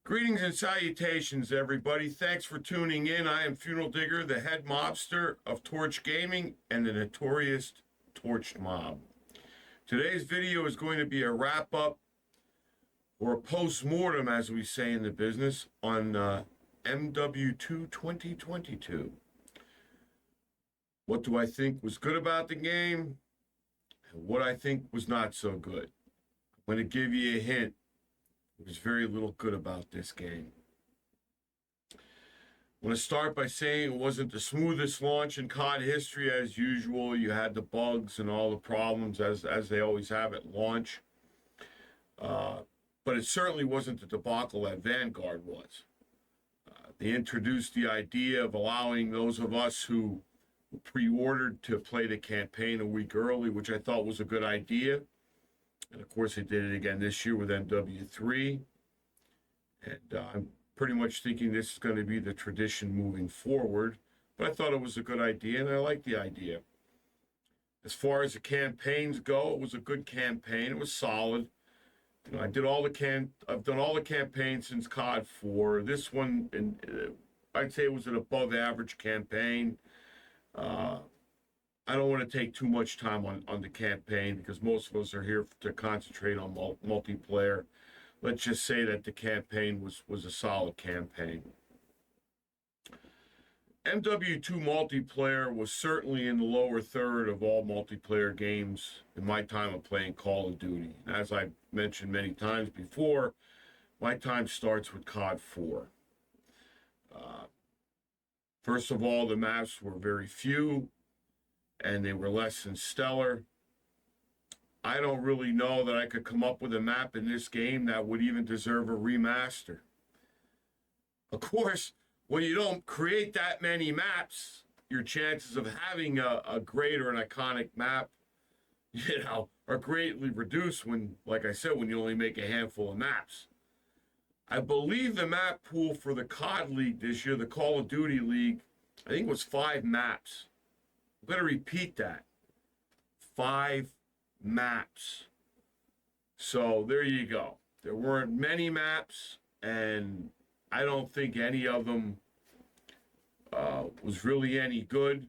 Greetings and salutations, everybody. Thanks for tuning in. I am FuneralDigger, the head mobster of Torch Gaming and the notorious Torched Mob. Today's video is going to be a wrap-up or a post-mortem, as we say in the business, on MW2 2022. What do I think was good about the game, and what I think was not so good. I'm going to give you a hint. There's very little good about this game. I want to start by saying it wasn't the smoothest launch in COD history as usual. You had the bugs and all the problems as they always have at launch. But it certainly wasn't the debacle that Vanguard was. They introduced the idea of allowing those of us who pre-ordered to play the campaign a week early, which I thought was a good idea. And, of course, they did it again this year with MW3. And I'm pretty much thinking this is going to be the tradition moving forward. But I thought it was a good idea, and I like the idea. As far as the campaigns go, it was a good campaign. It was solid. You know, I've done all the campaigns since COD 4. This one, I'd say it was an above-average campaign. I don't want to take too much time on the campaign because most of us are here to concentrate on multiplayer. Let's just say that the campaign was a solid campaign. MW2 multiplayer was certainly in the lower third of all multiplayer games in my time of playing Call of Duty. And as I've mentioned many times before, my time starts with COD 4. First of all, the maps were very few, and they were less than stellar. I don't really know that I could come up with a map in this game that would even deserve a remaster. Of course, when you don't create that many maps, your chances of having a great or an iconic map, are greatly reduced when, like I said, when you only make a handful of maps. I believe the map pool for the COD League this year, the Call of Duty League, I think it was 5 maps. I'm going to repeat that. 5 maps. So there you go. There weren't many maps, and I don't think any of them was really any good.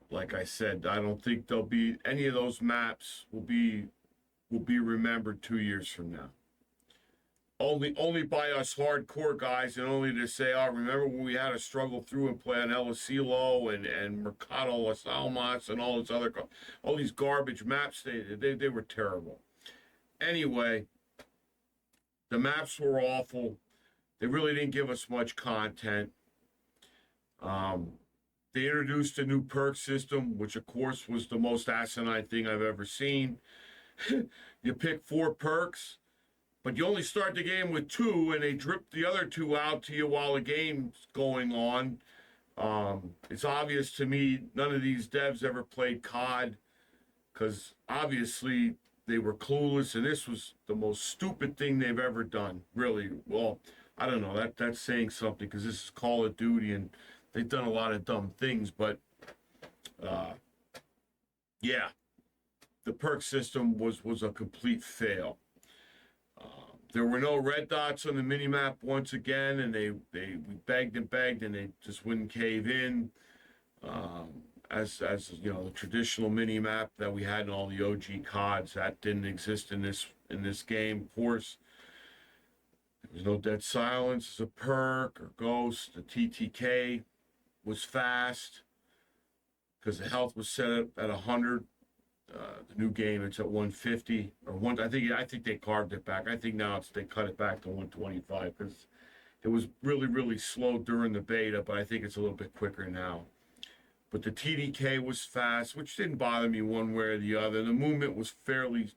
Like I said, I don't think there'll be any of those maps will be remembered 2 years from now. Only by us hardcore guys, and only to say, oh, remember when we had to struggle through and play on El Asilo and Mercado Las Almas and all these garbage maps, they were terrible. Anyway, the maps were awful. They really didn't give us much content. They introduced a new perk system, which of course was the most asinine thing I've ever seen. You pick 4 perks, but you only start the game with 2, and they drip the other 2 out to you while the game's going on. It's obvious to me none of these devs ever played COD, because obviously they were clueless, and this was the most stupid thing they've ever done. Really, well, I don't know. That's saying something, because this is Call of Duty, and they've done a lot of dumb things, but yeah. The perk system was a complete fail. There were no red dots on the minimap once again, and we begged and begged, and they just wouldn't cave in. As you know, the traditional minimap that we had in all the OG CODs, that didn't exist in this game. Of course, there was no dead silence as a perk or ghost. The TTK was fast because the health was set up at 100. The new game, it's at 150 or one. I think they carved it back. I think now they cut it back to 125 because it was really slow during the beta, but I think it's a little bit quicker now. But the TDK was fast, which didn't bother me one way or the other. The movement was fairly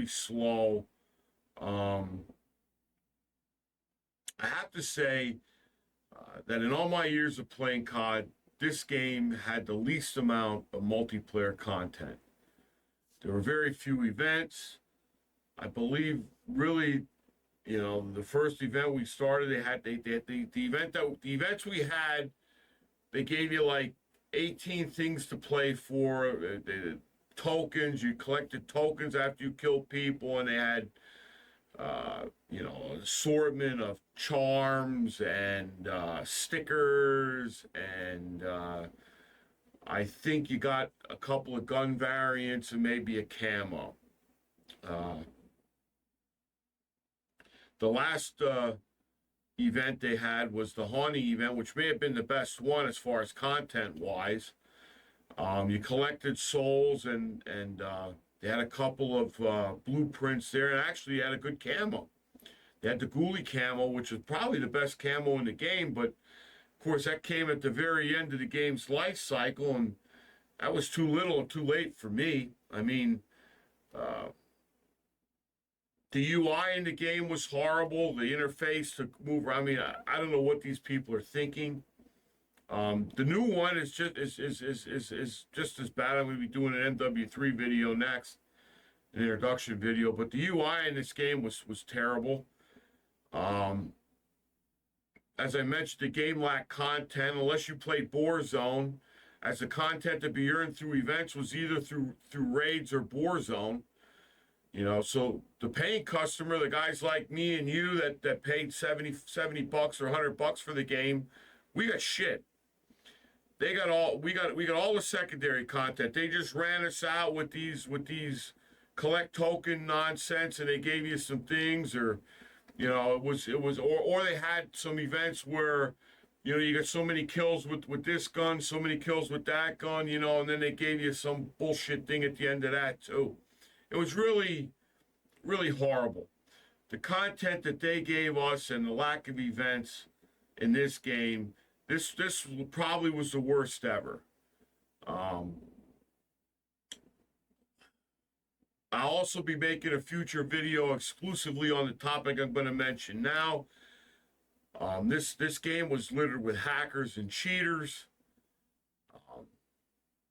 slow. I have to say that in all my years of playing COD, this game had the least amount of multiplayer content. There were very few events. I believe, really, the first event we started, the events we had, they gave you like 18 things to play for. Tokens, you collected tokens after you killed people, and they had an assortment of charms and stickers, and I think you got a couple of gun variants and maybe a camo. The last event they had was the haunting event, which may have been the best one as far as content-wise. You collected souls, and they had a couple of blueprints there, and actually had a good camo. They had the ghoulie camo, which is probably the best camo in the game, but of course that came at the very end of the game's life cycle, and that was too little or too late for me. I mean, the UI in the game was horrible. The interface to move around. I mean, I don't know what these people are thinking. The new one is just as bad. I'm going to be doing an MW3 video next, an introduction video. But the UI in this game was terrible. As I mentioned, the game lacked content unless you played Warzone, as the content to be earned through events was either through raids or Warzone. So the paying customer, the guys like me and you that paid $70 or $100 for the game, we got shit. We got all the secondary content. They just ran us out with these collect token nonsense, and they gave you some things, or or they had some events where you got so many kills with this gun, so many kills with that gun, and then they gave you some bullshit thing at the end of that too. It was really, really horrible. The content that they gave us and the lack of events in this game, this probably was the worst ever. I'll also be making a future video exclusively on the topic I'm going to mention now. This game was littered with hackers and cheaters.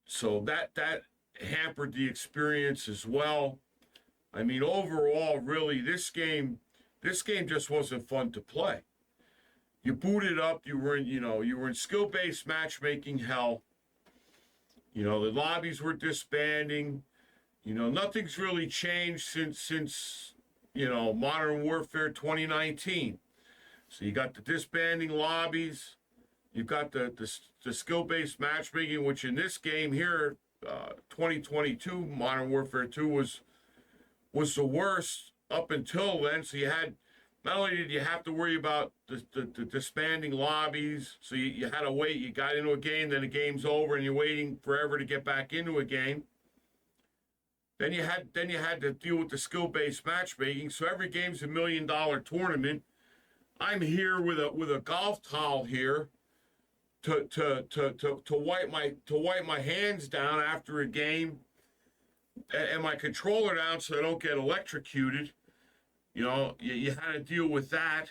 So that hampered the experience as well. I mean, overall, really, this game just wasn't fun to play. You booted up, you were in skill-based matchmaking hell. The lobbies were disbanding. Nothing's really changed since Modern Warfare 2019. So you got the disbanding lobbies. You've got the skill-based matchmaking, which in this game here, 2022 Modern Warfare 2 was the worst up until then. So you had, not only did you have to worry about the disbanding lobbies, so you had to wait. You got into a game, then the game's over, and you're waiting forever to get back into a game. Then you had to deal with the skill-based matchmaking. So every game's $1 million tournament. I'm here with a golf towel here to wipe my hands down after a game, and my controller down so I don't get electrocuted. You had to deal with that.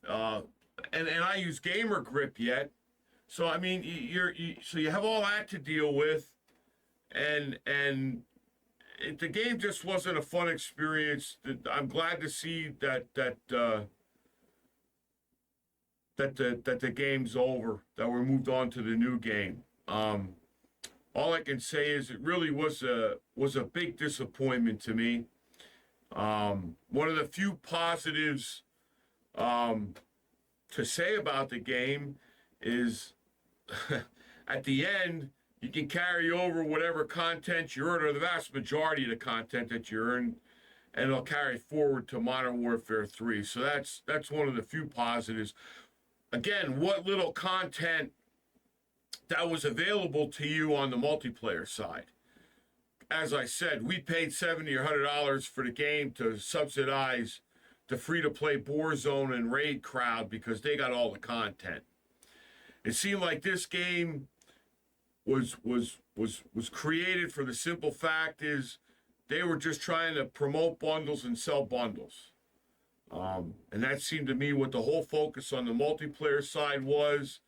And I use gamer grip yet, so I mean so you have all that to deal with, and the game just wasn't a fun experience. I'm glad to see that the game's over, that we're moved on to the new game. All I can say is it really was a big disappointment to me. One of the few positives to say about the game is at the end, you can carry over whatever content you earn, or the vast majority of the content that you earn, and it'll carry forward to Modern Warfare 3. So that's one of the few positives. Again, what little content that was available to you on the multiplayer side. As I said, we paid $70 or $100 for the game to subsidize the free-to-play Warzone and Raid crowd because they got all the content. It seemed like this game was created for the simple fact is they were just trying to promote bundles and sell bundles. And that seemed to me what the whole focus on the multiplayer side was.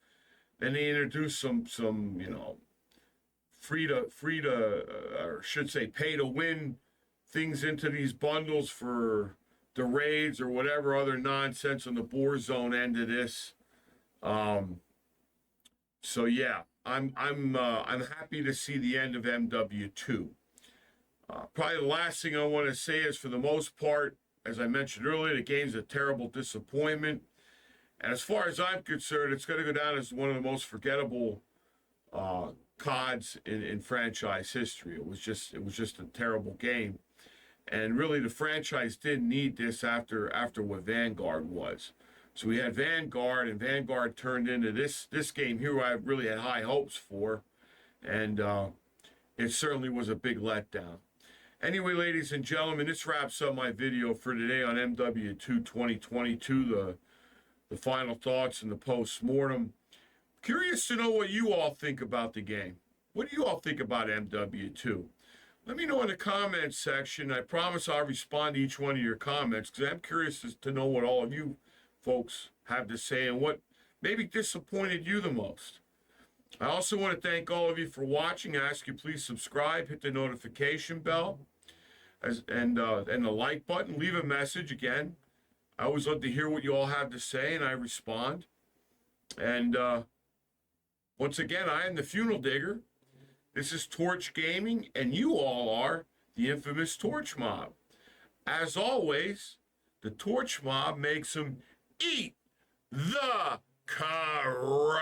Then they introduced some or should say, pay to win things into these bundles for the raids or whatever other nonsense on the Boar Zone end of this. So yeah, I'm happy to see the end of MW2. Probably the last thing I want to say is, for the most part, as I mentioned earlier, the game's a terrible disappointment. And as far as I'm concerned, it's going to go down as one of the most forgettable CODs in franchise history. It was just a terrible game. And really, the franchise didn't need this after what Vanguard was. So we had Vanguard, and Vanguard turned into this game here, I really had high hopes for. And it certainly was a big letdown. Anyway, ladies and gentlemen, this wraps up my video for today on MW2 2022, the final thoughts and the post-mortem. Curious to know what you all think about the game. What do you all think about MW2? Let me know in the comments section. I promise I'll respond to each one of your comments, because I'm curious to know what all of you folks have to say and what maybe disappointed you the most. I also want to thank all of you for watching. I ask you please subscribe, hit the notification bell, and the like button. Leave a message again. I always love to hear what you all have to say, and I respond. And once again, I am the FuneralDigger. This is Torch Gaming, and you all are the infamous Torch Mob. As always, the Torch Mob makes them eat the crap.